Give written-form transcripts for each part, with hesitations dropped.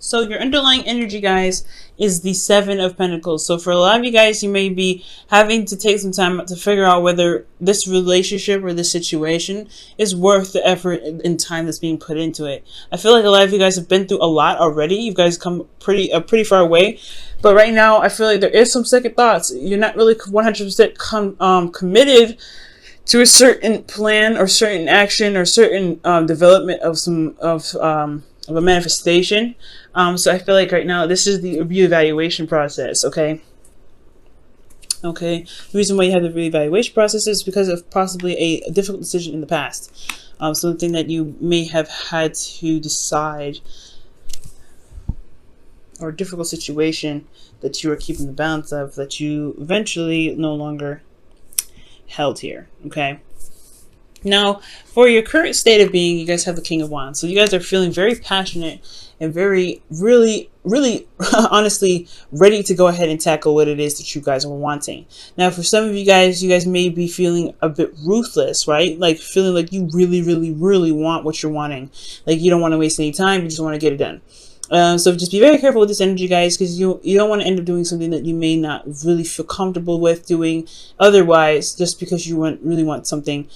So your underlying energy, guys, is the Seven of Pentacles. So for a lot of you guys, you may be having to take some time to figure out whether this relationship or this situation is worth the effort and time that's being put into it. I feel like a lot of you guys have been through a lot already. You guys come pretty far away. But right now, I feel like there is some second thoughts. You're not really 100% committed to a certain plan or certain action or certain development of a manifestation. So I feel like right now this is the reevaluation process. Okay. The reason why you have the reevaluation process is because of possibly a difficult decision in the past, something that you may have had to decide, or a difficult situation that you are keeping the balance of, that you eventually no longer held here. Okay. Now, for your current state of being, you guys have the King of Wands. So you guys are feeling very passionate and really, honestly, ready to go ahead and tackle what it is that you guys are wanting. Now, for some of you guys may be feeling a bit ruthless, right? Like feeling like you really want what you're wanting. Like you don't want to waste any time. You just want to get it done. So just be very careful with this energy, guys, because you don't want to end up doing something that you may not really feel comfortable with doing otherwise, just because you really want something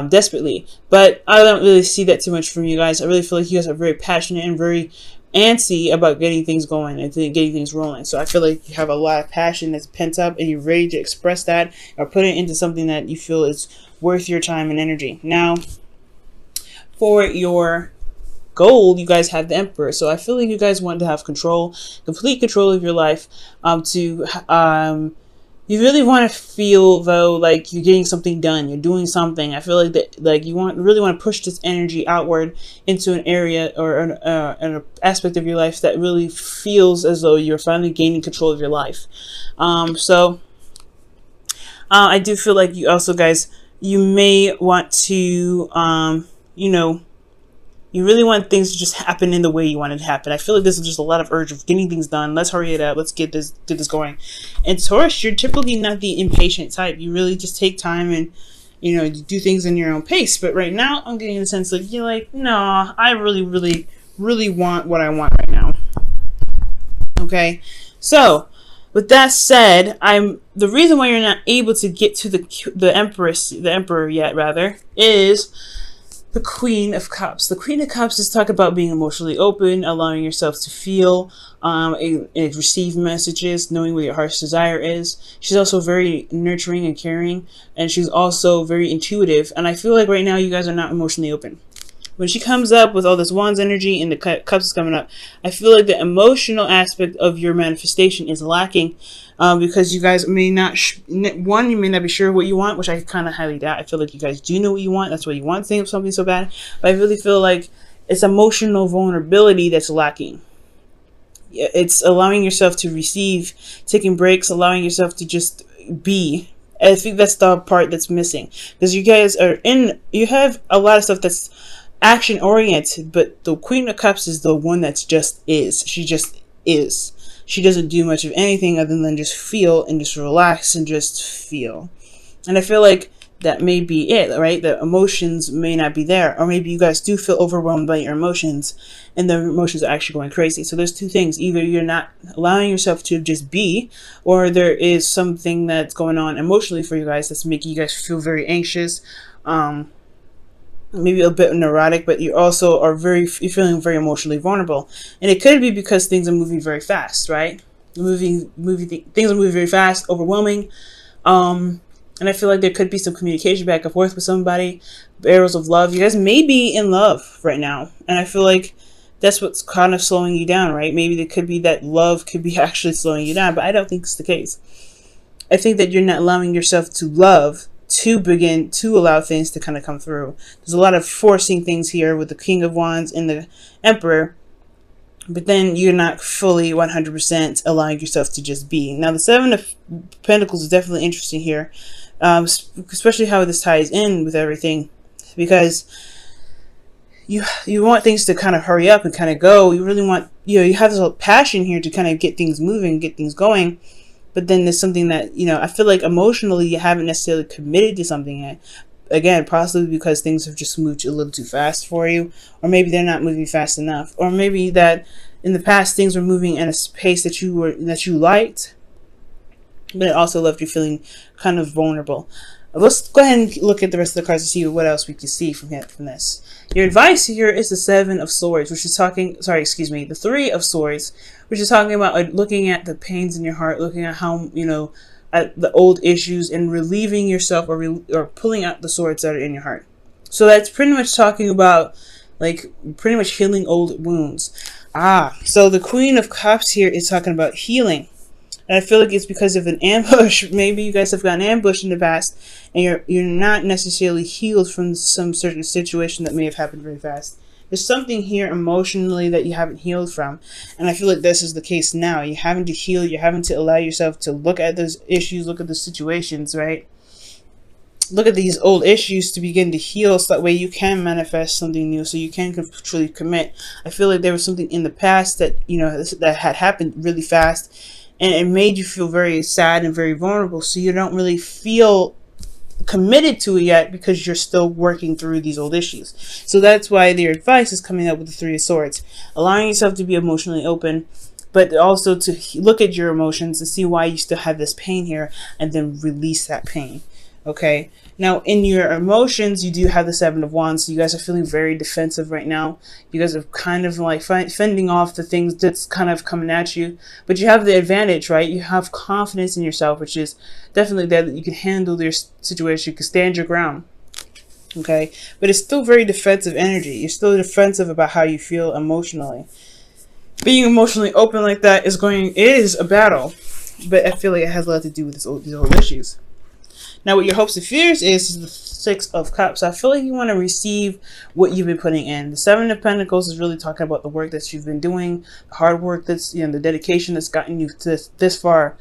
desperately. But I don't really see that too much from you guys. I really feel like you guys are very passionate and very antsy about getting things going and getting things rolling. So I feel like you have a lot of passion that's pent up and you're ready to express that or put it into something that you feel is worth your time and energy. Now, for your gold, you guys have the Emperor. So I feel like you guys want to have control, complete control of your life. You really want to feel though like you're getting something done, you're doing something. I feel like that, like you really want to push this energy outward into an area or an aspect of your life that really feels as though you're finally gaining control of your life. I do feel like you also, guys, you may want to you really want things to just happen in the way you want it to happen. I feel like this is just a lot of urge of getting things done. Let's hurry it up. Let's get this going. And Taurus, you're typically not the impatient type. You really just take time and, you do things in your own pace. But right now, I'm getting the sense like you're like, no, I really want what I want right now. Okay. So with that said, the reason why you're not able to get to the Emperor yet, rather, is the Queen of Cups. The Queen of Cups is talk about being emotionally open, allowing yourself to feel, receive messages, knowing what your heart's desire is. She's also very nurturing and caring, and she's also very intuitive. And I feel like right now you guys are not emotionally open. When she comes up with all this Wands energy and the Cups is coming up, I feel like the emotional aspect of your manifestation is lacking, because you guys may not, you may not be sure what you want, which I kind of highly doubt. I feel like you guys do know what you want. That's why you want something so bad. But I really feel like it's emotional vulnerability that's lacking. It's allowing yourself to receive, taking breaks, allowing yourself to just be. I think that's the part that's missing, because you guys you have a lot of stuff that's action oriented, but the Queen of Cups is the one that's just is. She just is. She doesn't do much of anything other than just feel and just relax and just feel. And I feel like that may be it, right? The emotions may not be there, or maybe you guys do feel overwhelmed by your emotions and the emotions are actually going crazy. So there's two things: either you're not allowing yourself to just be, or there is something that's going on emotionally for you guys that's making you guys feel very anxious, maybe a bit neurotic, but you also are you're feeling very emotionally vulnerable. And it could be because things are moving very fast, right? Things are moving very fast, overwhelming. And I feel like there could be some communication back and forth with somebody, arrows of love. You guys may be in love right now, and I feel like that's what's kind of slowing you down, right? Maybe there could be that love could be actually slowing you down, but I don't think it's the case. I think that you're not allowing yourself to love, to begin to allow things to kind of come through. There's a lot of forcing things here with the King of Wands and the Emperor, but then you're not fully 100% allowing yourself to just be. Now, the Seven of Pentacles is definitely interesting here, especially how this ties in with everything, because you want things to kind of hurry up and kind of go. You really want, you have this passion here to kind of get things moving, get things going. But then there's something that, I feel like emotionally you haven't necessarily committed to something yet. Again, possibly because things have just moved a little too fast for you. Or maybe they're not moving fast enough. Or maybe that in the past things were moving at a pace that you liked, but it also left you feeling kind of vulnerable. Let's go ahead and look at the rest of the cards to see what else we can see from this. Your advice here is the Seven of Swords, which is the Three of Swords, which is talking about looking at the pains in your heart, looking at how, at the old issues and relieving yourself or pulling out the swords that are in your heart. So that's pretty much talking about, like, pretty much healing old wounds. So the Queen of Cups here is talking about healing. And I feel like it's because of an ambush. Maybe you guys have gotten ambushed in the past and you're not necessarily healed from some certain situation that may have happened very fast. There's something here emotionally that you haven't healed from. And I feel like this is the case now. You're having to heal. You're having to allow yourself to look at those issues, look at the situations, right? Look at these old issues to begin to heal, so that way you can manifest something new, so you can truly commit. I feel like there was something in the past that, that had happened really fast, and it made you feel very sad and very vulnerable, so you don't really feel committed to it yet because you're still working through these old issues. So that's why their advice is coming up with the Three of Swords, allowing yourself to be emotionally open, but also to look at your emotions and see why you still have this pain here, and then release that pain. Okay, now in your emotions, you do have the Seven of Wands, so you guys are feeling very defensive right now. You guys are kind of like fending off the things that's kind of coming at you, but you have the advantage, right? You have confidence in yourself, which is definitely there, that you can handle your situation, you can stand your ground. Okay, but it's still very defensive energy. You're still defensive about how you feel emotionally. Being emotionally open like that is a battle, but I feel like it has a lot to do with these old issues. Now, what your hopes and fears is the Six of Cups. I feel like you want to receive what you've been putting in. The Seven of Pentacles is really talking about the work that you've been doing, the hard work that's, the dedication that's gotten you to this far.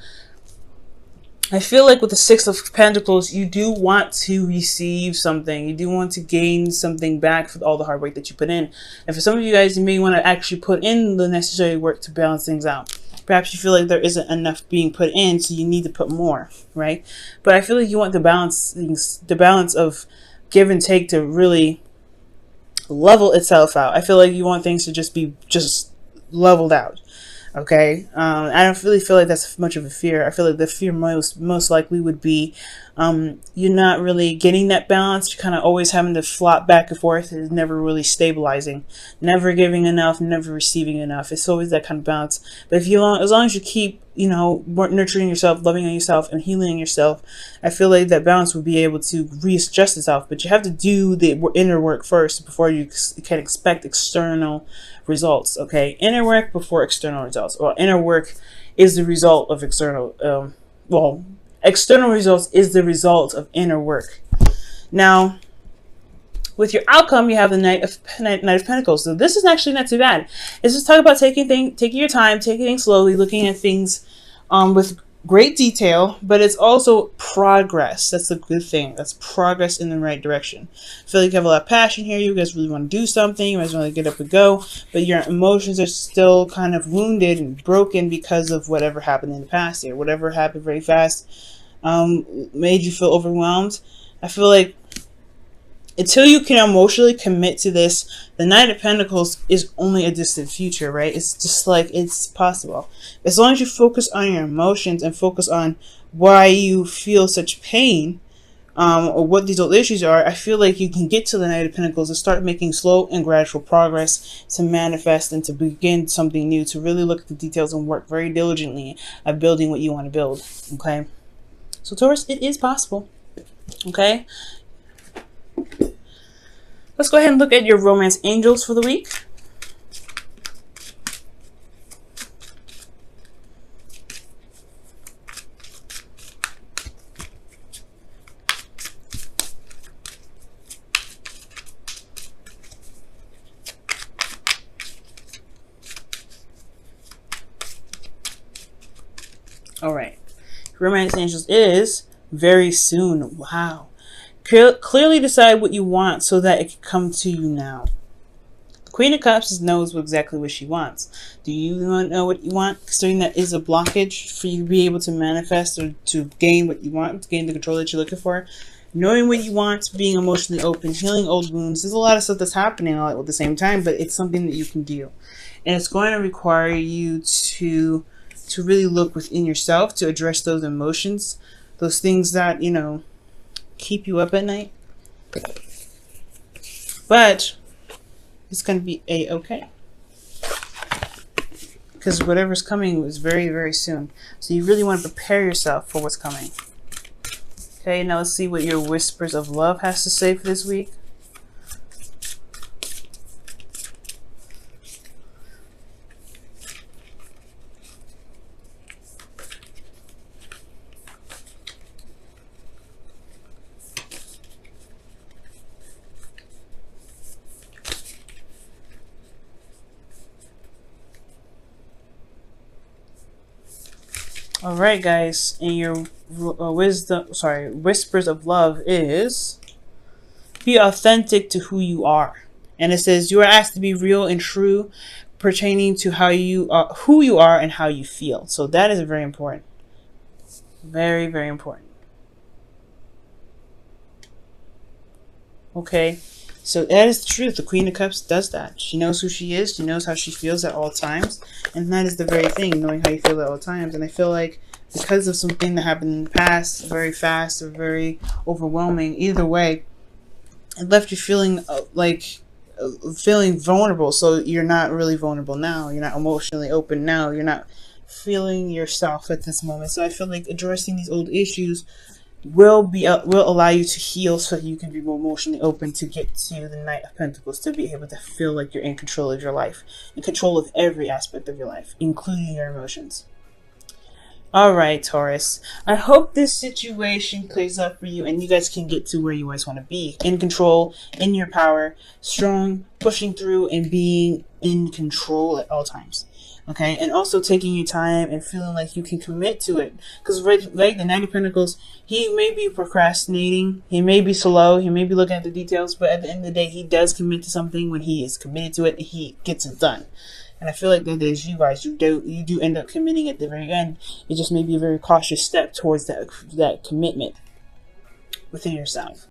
I feel like with the Six of Pentacles, you do want to receive something. You do want to gain something back for all the hard work that you put in. And for some of you guys, you may want to actually put in the necessary work to balance things out. Perhaps you feel like there isn't enough being put in, so you need to put more, right? But I feel like you want the balance of give and take to really level itself out. I feel like you want things to just be leveled out. Okay, I don't really feel like that's much of a fear. I feel like the fear most likely would be you're not really getting that balance. You're kind of always having to flop back and forth. It's never really stabilizing, never giving enough, never receiving enough. It's always that kind of balance. But as long as you keep nurturing yourself, loving on yourself, and healing yourself, I feel like that balance will be able to readjust itself. But you have to do the inner work first before you can expect external results. Okay, inner work before external results. Well, inner work is the result of external. External results is the result of inner work. Now, with your outcome, you have the Knight of Pentacles. So this is actually not too bad. It's just talking about taking your time, taking things slowly, looking at things with great detail, but it's also progress. That's the good thing. That's progress in the right direction. I feel like you have a lot of passion here. You guys really want to do something. You guys want to get up and go, but your emotions are still kind of wounded and broken because of whatever happened in the past here. Whatever happened very fast made you feel overwhelmed. I feel like until you can emotionally commit to this, the Knight of Pentacles is only a distant future, right? It's just like it's possible. As long as you focus on your emotions and focus on why you feel such pain, or what these old issues are, I feel like you can get to the Knight of Pentacles and start making slow and gradual progress to manifest and to begin something new, to really look at the details and work very diligently at building what you want to build, okay? So Taurus, it is possible, okay? Let's go ahead and look at your romance angels for the week. All right. Romance angels is very soon. Wow. Clearly decide what you want so that it can come to you now. The Queen of Cups knows exactly what she wants. Do you know what you want? Considering that is a blockage for you to be able to manifest or to gain what you want, to gain the control that you're looking for. Knowing what you want, being emotionally open, healing old wounds. There's a lot of stuff that's happening all at the same time, but it's something that you can do. and it's going to require you to really look within yourself to address those emotions, those things that, you know, keep you up at night. But it's going to be a-okay, because whatever's coming is very, very soon. So you really want to prepare yourself for what's coming. Okay, now let's see what your whispers of love has to say for this week. All right, guys, and your whispers of love is be authentic to who you are. And it says you are asked to be real and true pertaining to how you are, who you are and how you feel. So that is very important. Very, very important. Okay, so that is the truth. The Queen of Cups does that. She knows who she is. She knows how she feels at all times. And that is the very thing, knowing how you feel at all times. And I feel like because of something that happened in the past, very fast or very overwhelming, either way, it left you feeling feeling vulnerable. So you're not really vulnerable now. You're not emotionally open now. You're not feeling yourself at this moment. So I feel like addressing these old issues will allow you to heal, so that you can be more emotionally open to get to the Knight of Pentacles, to be able to feel like you're in control of your life, in control of every aspect of your life, including your emotions. All right, Taurus, I hope this situation clears up for you and you guys can get to where you guys want to be, in control, in your power, strong, pushing through, and being in control at all times. Okay, and also taking your time and feeling like you can commit to it. Because like the Knight of Pentacles, he may be procrastinating, he may be slow, he may be looking at the details, but at the end of the day, he does commit to something. When he is committed to it, he gets it done. And I feel like that is you guys. You do end up committing at the very end. It just may be a very cautious step towards that commitment within yourself.